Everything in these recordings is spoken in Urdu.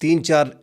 3-4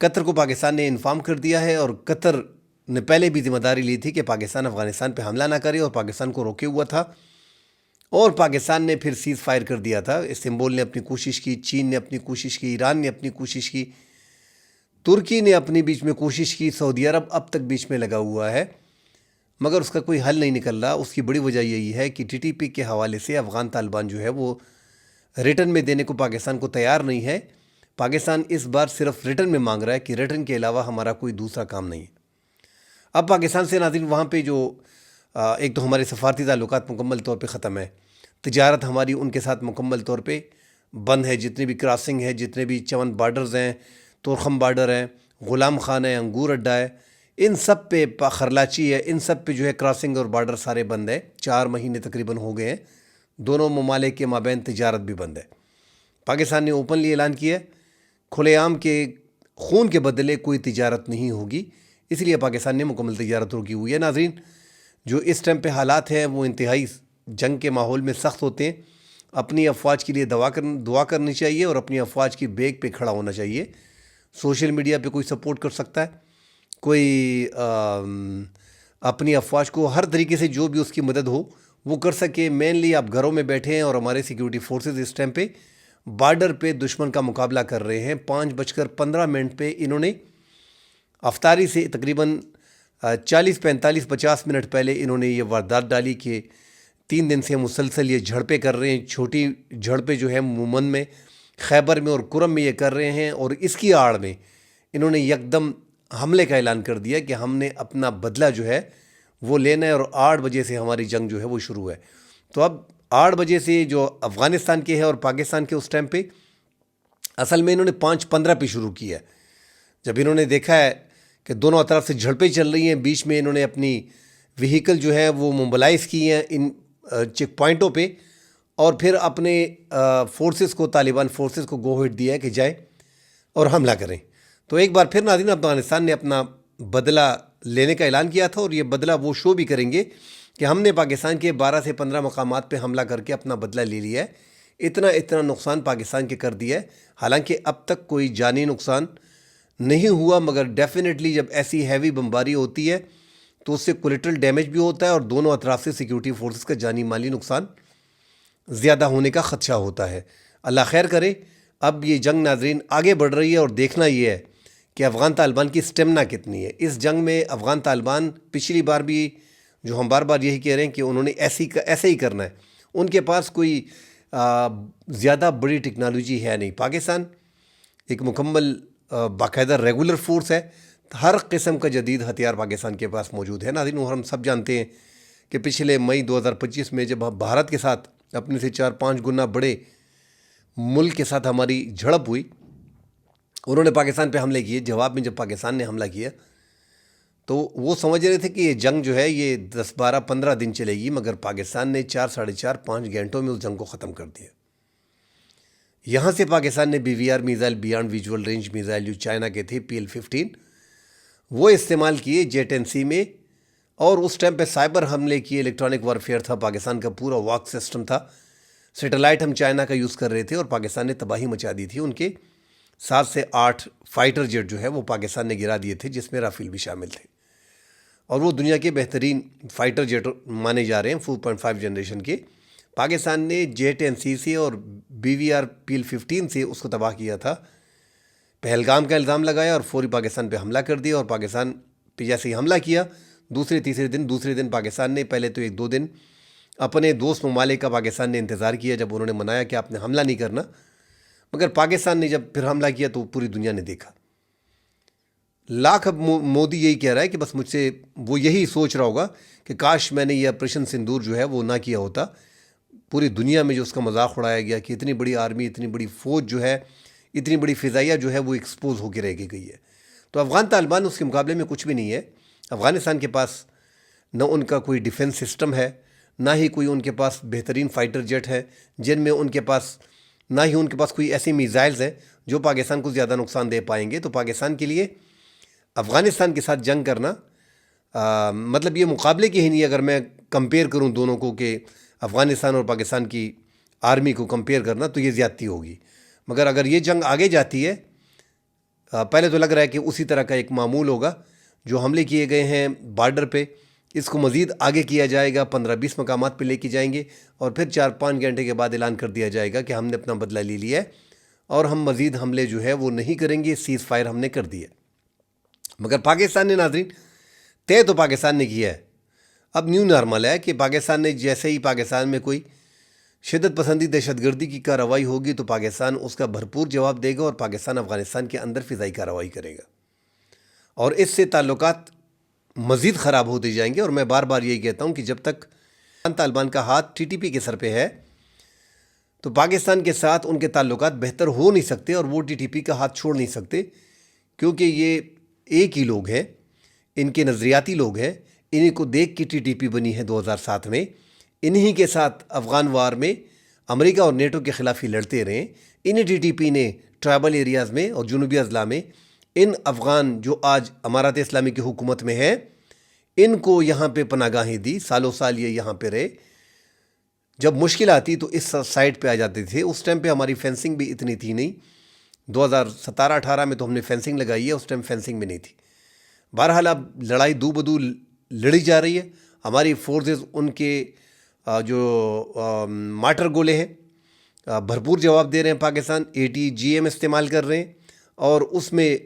قطر کو پاکستان نے انفارم کر دیا ہے، اور قطر نے پہلے بھی ذمہ داری لی تھی کہ پاکستان افغانستان پہ حملہ نہ کرے، اور پاکستان کو روکے ہوا تھا، اور پاکستان نے پھر سیز فائر کر دیا تھا۔ استنبول نے اپنی کوشش کی، چین نے اپنی کوشش کی، ایران نے اپنی کوشش کی، ترکی نے اپنی بیچ میں کوشش کی، سعودی عرب اب تک بیچ میں لگا ہوا ہے، مگر اس کا کوئی حل نہیں نکل رہا۔ اس کی بڑی وجہ یہی ہے کہ TTP کے حوالے سے افغان طالبان جو ہے وہ ریٹرن میں دینے کو پاکستان کو تیار نہیں ہے۔ پاکستان اس بار صرف ریٹرن میں مانگ رہا ہے کہ ریٹرن کے علاوہ ہمارا کوئی دوسرا کام نہیں ہے۔ اب پاکستان سے ناظرین وہاں پہ جو ایک تو ہمارے سفارتی تعلقات مکمل طور پہ ختم ہے، تجارت ہماری ان کے ساتھ مکمل طور پہ بند ہے، جتنے بھی کراسنگ ہے، جتنے بھی چون بارڈرز ہیں، تورخم بارڈر ہیں، غلام خان ہے، انگور اڈا ہے، ان سب پہ خرلاچی ہے، ان سب پہ جو ہے کراسنگ اور بارڈر سارے بند ہے۔ 4 مہینے تقریباً ہو گئے ہیں، دونوں ممالک کے مابین تجارت بھی بند ہے۔ پاکستان نے اوپنلی اعلان کیا ہے کھلے عام کے خون کے بدلے کوئی تجارت نہیں ہوگی، اس لیے پاکستان نے مکمل تجارت روکی ہوئی ہے۔ ناظرین، جو اس ٹائم پہ حالات ہیں وہ انتہائی جنگ کے ماحول میں سخت ہوتے ہیں۔ اپنی افواج کے لیے دعا کرنی چاہیے، اور اپنی افواج کی بیک پہ کھڑا ہونا چاہیے۔ سوشل میڈیا پہ کوئی سپورٹ کر سکتا ہے، کوئی اپنی افواج کو ہر طریقے سے جو بھی اس کی مدد ہو وہ کر سکے۔ مینلی آپ گھروں میں بیٹھے ہیں، اور ہمارے سیکیورٹی فورسز اس ٹائم پہ بارڈر پہ دشمن کا مقابلہ کر رہے ہیں۔ 5:15 پہ انہوں نے افطاری سے تقریباً 40-45-50 منٹ پہلے انہوں نے یہ واردات ڈالی کہ 3 دن سے مسلسل یہ جھڑپیں کر رہے ہیں۔ چھوٹی جھڑپیں جو ہے مومن میں، خیبر میں اور کرم میں یہ کر رہے ہیں، اور اس کی آڑ میں انہوں نے یکدم حملے کا اعلان کر دیا کہ ہم نے اپنا بدلہ جو ہے وہ لینا ہے، اور 8 بجے سے ہماری جنگ جو ہے وہ شروع ہے۔ تو اب 8 بجے سے جو افغانستان کے ہے اور پاکستان کے اس ٹائم پہ اصل میں انہوں نے 5:15 پہ شروع کیا ہے۔ جب انہوں نے دیکھا ہے کہ دونوں اطراف سے جھڑپیں چل رہی ہیں، بیچ میں انہوں نے اپنی وہیکل جو ہے وہ موبلائز کی ہیں ان چیک پوائنٹوں پہ، اور پھر اپنے فورسز کو، طالبان فورسز کو گو ہیڈ دیا ہے کہ جائیں اور حملہ کریں۔ تو ایک بار پھر ناظرین افغانستان نے اپنا بدلہ لینے کا اعلان کیا تھا، اور یہ بدلہ وہ شو بھی کریں گے کہ ہم نے پاکستان کے 12 سے 15 مقامات پہ حملہ کر کے اپنا بدلہ لے لیا ہے۔ اتنا نقصان پاکستان کے کر دیا ہے، حالانکہ اب تک کوئی جانی نقصان نہیں ہوا، مگر ڈیفینیٹلی جب ایسی ہیوی بمباری ہوتی ہے تو اس سے کولیٹرل ڈیمیج بھی ہوتا ہے، اور دونوں اطراف سے سیکیورٹی فورسز کا جانی مالی نقصان زیادہ ہونے کا خدشہ ہوتا ہے۔ اللہ خیر کرے۔ اب یہ جنگ ناظرین آگے بڑھ رہی ہے، اور دیکھنا یہ ہے کہ افغان طالبان کی اسٹیمنا کتنی ہے۔ اس جنگ میں افغان طالبان پچھلی بار بھی، جو ہم بار بار یہی کہہ رہے ہیں کہ انہوں نے ایسے ہی کرنا ہے، ان کے پاس کوئی زیادہ بڑی ٹیکنالوجی ہے نہیں۔ پاکستان ایک مکمل باقاعدہ ریگولر فورس ہے، ہر قسم کا جدید ہتھیار پاکستان کے پاس موجود ہے ناظرین۔ اور ہم سب جانتے ہیں کہ پچھلے مئی 2025 میں جب بھارت کے ساتھ اپنے سے 4-5 گنا بڑے ملک کے ساتھ ہماری جھڑپ ہوئی، انہوں نے پاکستان پہ حملے کیے۔ جواب میں جب پاکستان نے حملہ کیا تو وہ سمجھ رہے تھے کہ یہ جنگ جو ہے یہ 10-12-15 دن چلے گی، مگر پاکستان نے 4-4.5-5 گھنٹوں میں اس جنگ کو ختم کر دیا۔ یہاں سے پاکستان نے BVR missile, beyond visual range missile, جو چائنا کے تھے PL-15، وہ استعمال کیے JET-NC میں، اور اس ٹائم پہ سائبر حملے کیے۔ الیکٹرانک وارفیئر تھا، پاکستان کا پورا واک سسٹم تھا، سیٹلائٹ ہم چائنا کا یوز کر رہے تھے، اور پاکستان نے تباہی مچا دی تھی۔ ان کے 7 سے 8 فائٹر جیٹ جو ہے وہ پاکستان نے گرا دیے تھے، جس میں رافیل بھی شامل تھے، اور وہ دنیا کے بہترین فائٹر جیٹ مانے جا رہے ہیں 4.5 جنریشن کے۔ پاکستان نے JET-NC سے اور BVR PL-15 سے اس کو تباہ کیا تھا۔ پہلگام کا الزام لگایا اور فوری پاکستان پہ حملہ کر دیا، اور پاکستان پہ جیسے ہی حملہ کیا، دوسرے دن پاکستان نے، پہلے تو 1-2 دن اپنے دوست ممالک کا پاکستان نے انتظار کیا جب انہوں نے منایا کہ آپ نے حملہ نہیں کرنا، مگر پاکستان نے جب پھر حملہ کیا تو پوری دنیا نے دیکھا۔ لاکھ اب مودی یہی کہہ رہا ہے کہ بس مجھ سے، وہ یہی سوچ رہا ہوگا کہ کاش میں نے یہ آپریشن سندور جو ہے وہ نہ کیا ہوتا۔ پوری دنیا میں جو اس کا مذاق اڑایا گیا کہ اتنی بڑی آرمی، اتنی بڑی فوج جو ہے، اتنی بڑی فضائیہ جو ہے وہ ایکسپوز ہو کے رہ گئی ہے۔ تو افغان طالبان اس کے مقابلے میں کچھ بھی نہیں ہے۔ افغانستان کے پاس نہ ان کا کوئی ڈیفنس سسٹم ہے، نہ ہی کوئی ان کے پاس بہترین فائٹر جیٹ ہے، جن میں ان کے پاس، نہ ہی ان کے پاس کوئی ایسی میزائلز ہیں جو پاکستان کو زیادہ نقصان دے پائیں گے۔ تو پاکستان کے لیے افغانستان کے ساتھ جنگ کرنا مطلب یہ مقابلے کے ہی نہیں۔ اگر میں کمپیئر کروں دونوں کو، کہ افغانستان اور پاکستان کی آرمی کو کمپیئر کرنا، تو یہ زیادتی ہوگی۔ مگر اگر یہ جنگ آگے جاتی ہے پہلے تو لگ رہا ہے کہ اسی طرح کا ایک معمول ہوگا جو حملے کیے گئے ہیں بارڈر پہ، اس کو مزید آگے کیا جائے گا، 15-20 مقامات پہ لے کے جائیں گے، اور پھر 4-5 گھنٹے کے بعد اعلان کر دیا جائے گا کہ ہم نے اپنا بدلہ لے لیا ہے اور ہم مزید حملے جو ہے وہ نہیں کریں گے، سیز فائر ہم نے کر دیا۔ مگر پاکستان نے ناظرین طے تو پاکستان نے کیا ہے، اب نیو نارمل ہے کہ پاکستان نے جیسے ہی پاکستان میں کوئی شدت پسندی دہشت گردی کی کارروائی ہوگی تو پاکستان اس کا بھرپور جواب دے گا اور پاکستان افغانستان کے اندر فضائی کارروائی کرے گا، اور اس سے تعلقات مزید خراب ہوتے جائیں گے۔ اور میں بار بار یہی کہتا ہوں کہ جب تک طالبان کا ہاتھ ٹی ٹی پی کے سر پہ ہے تو پاکستان کے ساتھ ان کے تعلقات بہتر ہو نہیں سکتے، اور وہ ٹی ٹی پی کا ہاتھ چھوڑ نہیں سکتے، کیونکہ یہ ایک ہی لوگ ہیں، ان کے نظریاتی لوگ ہیں، انہیں کو دیکھ کے ٹی ٹی پی بنی ہے 2007 میں، انہی کے ساتھ افغان وار میں امریکہ اور نیٹو کے خلاف ہی لڑتے رہے، انہی ٹی ٹی پی نے ٹرائبل ایریاز میں اور جنوبی اضلاع میں ان افغان جو آج امارات اسلامی کی حکومت میں ہیں ان کو یہاں پہ پناہ گاہیں دی، سالوں سال یہ یہاں پہ رہے، جب مشکل آتی تو اس سائٹ پہ آ جاتے تھے۔ اس ٹائم پہ ہماری فینسنگ بھی اتنی تھی نہیں، 2017-18 میں تو ہم نے فینسنگ لگائی ہے، اس ٹائم فینسنگ بھی نہیں تھی۔ بہرحال اب لڑائی دو بدو لڑی جا رہی ہے، ہماری فورسز ان کے جو مارٹر گولے ہیں بھرپور جواب دے رہے ہیں، پاکستان ATGM استعمال کر رہے ہیں، اور اس میں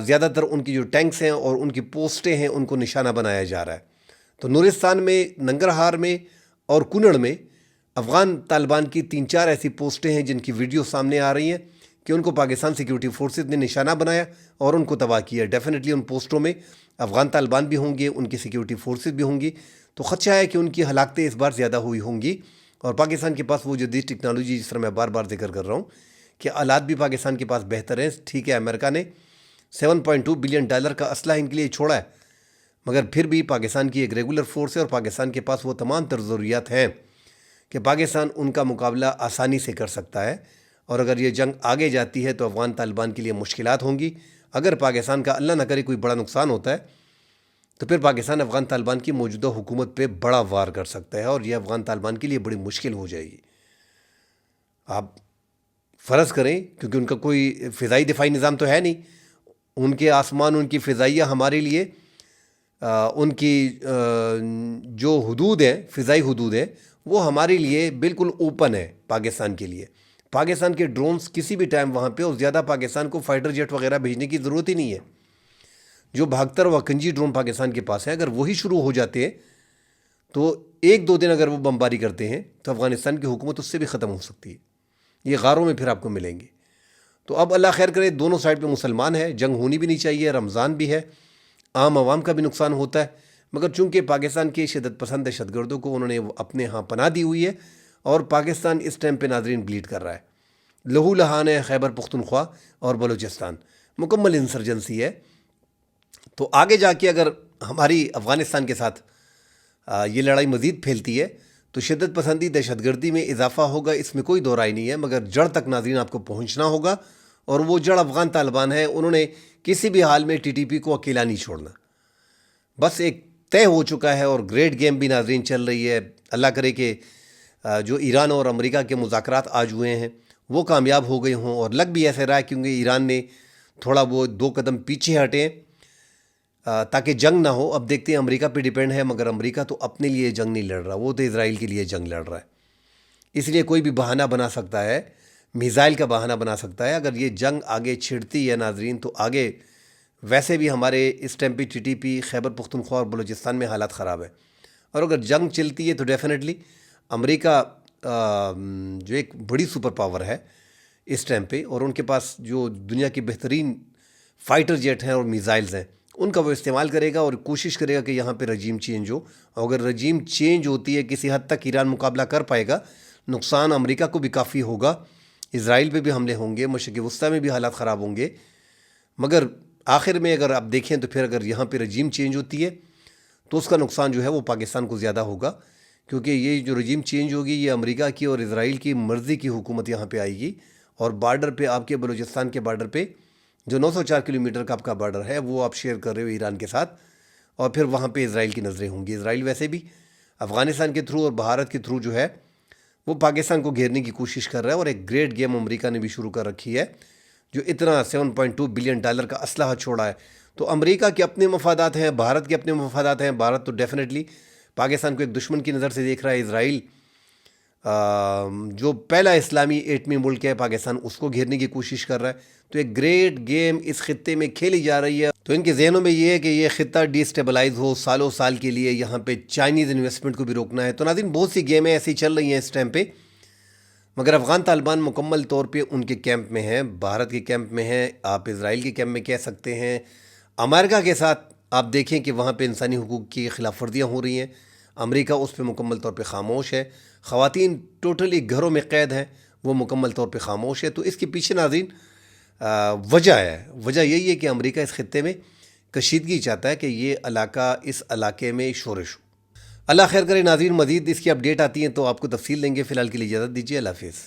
زیادہ تر ان کی جو ٹینکس ہیں اور ان کی پوسٹیں ہیں ان کو نشانہ بنایا جا رہا ہے۔ تو نورستان میں، ننگرہار میں اور کنڑ میں افغان طالبان کی 3-4 ایسی پوسٹیں ہیں جن کی ویڈیو سامنے آ رہی ہیں کہ ان کو پاکستان سیکیورٹی فورسز نے نشانہ بنایا اور ان کو تباہ کیا۔ ڈیفینیٹلی ان پوسٹوں میں افغان طالبان بھی ہوں گے، ان کی سیکیورٹی فورسز بھی ہوں گی، تو خدشہ ہے کہ ان کی ہلاکتیں اس بار زیادہ ہوئی ہوں گی، اور پاکستان کے پاس وہ جدید ٹیکنالوجی جس طرح میں بار بار ذکر کر رہا ہوں کہ آلات بھی پاکستان کے پاس بہتر ہیں۔ ٹھیک ہے، امریکہ نے $7.2 بلین کا اسلحہ ان کے لیے چھوڑا ہے، مگر پھر بھی پاکستان کی ایک ریگولر فورس ہے اور پاکستان کے پاس وہ تمام تر ضروریات ہیں کہ پاکستان ان کا مقابلہ آسانی سے کر سکتا ہے، اور اگر یہ جنگ آگے جاتی ہے تو افغان طالبان کے لیے مشکلات ہوں گی۔ اگر پاکستان کا اللہ نہ کرے کوئی بڑا نقصان ہوتا ہے تو پھر پاکستان افغان طالبان کی موجودہ حکومت پہ بڑا وار کر سکتا ہے، اور یہ افغان طالبان کے لیے بڑی مشکل ہو جائے گی۔ آپ فرض کریں، کیونکہ ان کا کوئی فضائی دفاعی نظام تو ہے نہیں، ان کے آسمان، ان کی فضائیہ ہمارے لیے ان کی جو حدود ہیں، فضائی حدود ہیں، وہ ہمارے لیے بالکل اوپن ہے پاکستان کے لیے۔ پاکستان کے ڈرونز کسی بھی ٹائم وہاں پہ، اور زیادہ پاکستان کو فائٹر جیٹ وغیرہ بھیجنے کی ضرورت ہی نہیں ہے۔ جو 72 وکنجی ڈرون پاکستان کے پاس ہیں، اگر وہی شروع ہو جاتے ہیں تو 1-2 دن اگر وہ بمباری کرتے ہیں تو افغانستان کی حکومت اس سے بھی ختم ہو سکتی ہے، یہ غاروں میں پھر آپ کو ملیں گے۔ تو اب اللہ خیر کرے، دونوں سائڈ پہ مسلمان ہیں، جنگ ہونی بھی نہیں چاہیے، رمضان بھی ہے، عام عوام کا بھی نقصان ہوتا ہے، مگر چونکہ پاکستان کے شدت پسند دہشت گردوں کو انہوں نے اپنے ہاں پناہ دی ہوئی ہے، اور پاکستان اس ٹائم پہ ناظرین بلیڈ کر رہا ہے، لہو لہان ہے خیبر پختونخوا اور بلوچستان، مکمل انسرجنسی ہے۔ تو آگے جا کے اگر ہماری افغانستان کے ساتھ یہ لڑائی مزید پھیلتی ہے تو شدت پسندی دہشت گردی میں اضافہ ہوگا، اس میں کوئی دو رائے نہیں ہے، مگر جڑ تک ناظرین آپ کو پہنچنا ہوگا، اور وہ جڑ افغان طالبان ہے، انہوں نے کسی بھی حال میں ٹی ٹی پی کو اکیلا نہیں چھوڑنا، بس ایک طے ہو چکا ہے، اور گریٹ گیم بھی ناظرین چل رہی ہے۔ اللہ کرے کہ جو ایران اور امریکہ کے مذاکرات آج ہوئے ہیں وہ کامیاب ہو گئے ہوں، اور لگ بھی ایسے رہا ہے کیونکہ ایران نے تھوڑا وہ 2 قدم پیچھے ہٹیں تاکہ جنگ نہ ہو۔ اب دیکھتے ہیں، امریکہ پہ ڈیپینڈ ہے، مگر امریکہ تو اپنے لیے جنگ نہیں لڑ رہا، وہ تو اسرائیل کے لیے جنگ لڑ رہا ہے، اس لیے کوئی بھی بہانہ بنا سکتا ہے، میزائل کا بہانہ بنا سکتا ہے۔ اگر یہ جنگ آگے چھڑتی ہے ناظرین تو آگے ویسے بھی ہمارے اس ٹائم پہ T T P, Khyber Pakhtunkhwa اور بلوچستان میں حالات خراب ہے، اور اگر جنگ چلتی ہے تو ڈیفینیٹلی امریکہ جو ایک بڑی سپر پاور ہے اس ٹائم پہ، اور ان کے پاس جو دنیا کی بہترین فائٹر جیٹ ہیں اور میزائلز ہیں، ان کا وہ استعمال کرے گا اور کوشش کرے گا کہ یہاں پہ رجیم چینج ہو، اور اگر رجیم چینج ہوتی ہے کسی حد تک ایران مقابلہ کر پائے گا، نقصان امریکہ کو بھی کافی ہوگا، اسرائیل پہ بھی حملے ہوں گے، مشرق وسطیٰ میں بھی حالات خراب ہوں گے، مگر آخر میں اگر آپ دیکھیں تو پھر اگر یہاں پہ رجیم چینج ہوتی ہے تو اس کا نقصان جو ہے وہ پاکستان کو زیادہ ہوگا، کیونکہ یہ جو رجیم چینج ہوگی یہ امریکہ کی اور اسرائیل کی مرضی کی حکومت یہاں پہ آئے گی، اور بارڈر پہ آپ کے بلوچستان کے بارڈر پہ جو 904 کلومیٹر کا آپ کا بارڈر ہے وہ آپ شیئر کر رہے ہو ایران کے ساتھ، اور پھر وہاں پہ اسرائیل کی نظریں ہوں گی۔ اسرائیل ویسے بھی افغانستان کے تھرو اور بھارت کے تھرو جو ہے وہ پاکستان کو گھیرنے کی کوشش کر رہا ہے، اور ایک گریٹ گیم امریکہ نے بھی شروع کر رکھی ہے جو اتنا $7.2 بلین کا اسلحہ چھوڑا ہے. تو امریکہ کے اپنے مفادات ہیں، بھارت کے اپنے مفادات ہیں. بھارت تو ڈیفینیٹلی پاکستان کو ایک دشمن کی نظر سے دیکھ رہا ہے. اسرائیل جو پہلا اسلامی ایٹمی ملک ہے پاکستان، اس کو گھیرنے کی کوشش کر رہا ہے. تو ایک گریٹ گیم اس خطے میں کھیلی جا رہی ہے. تو ان کے ذہنوں میں یہ ہے کہ یہ خطہ ڈی اسٹیبلائز ہو سالوں سال کے لیے، یہاں پہ چائنیز انویسٹمنٹ کو بھی روکنا ہے. تو ناظرین بہت سی گیمیں ایسی چل رہی ہیں اس ٹائم پہ، مگر افغان طالبان مکمل طور پہ ان کے کیمپ میں ہیں، بھارت کے کیمپ میں ہیں، آپ اسرائیل کے کیمپ میں کہہ سکتے ہیں. امریکہ کے ساتھ آپ دیکھیں کہ وہاں پہ انسانی حقوق کی خلاف ورزیاں ہو رہی ہیں. امریکہ اس پہ مکمل طور پہ خاموش ہے. خواتین ٹوٹلی گھروں میں قید ہیں، وہ مکمل طور پہ خاموش ہے. تو اس کے پیچھے ناظرین وجہ یہی ہے کہ امریکہ اس خطے میں کشیدگی چاہتا ہے کہ یہ علاقہ، اس علاقے میں شورش ہو. اللہ خیر کرے ناظرین، مزید اس کی اپڈیٹ آتی ہیں تو آپ کو تفصیل دیں گے. فی الحال کے لیے اجازت دیجیے. اللہ حافظ.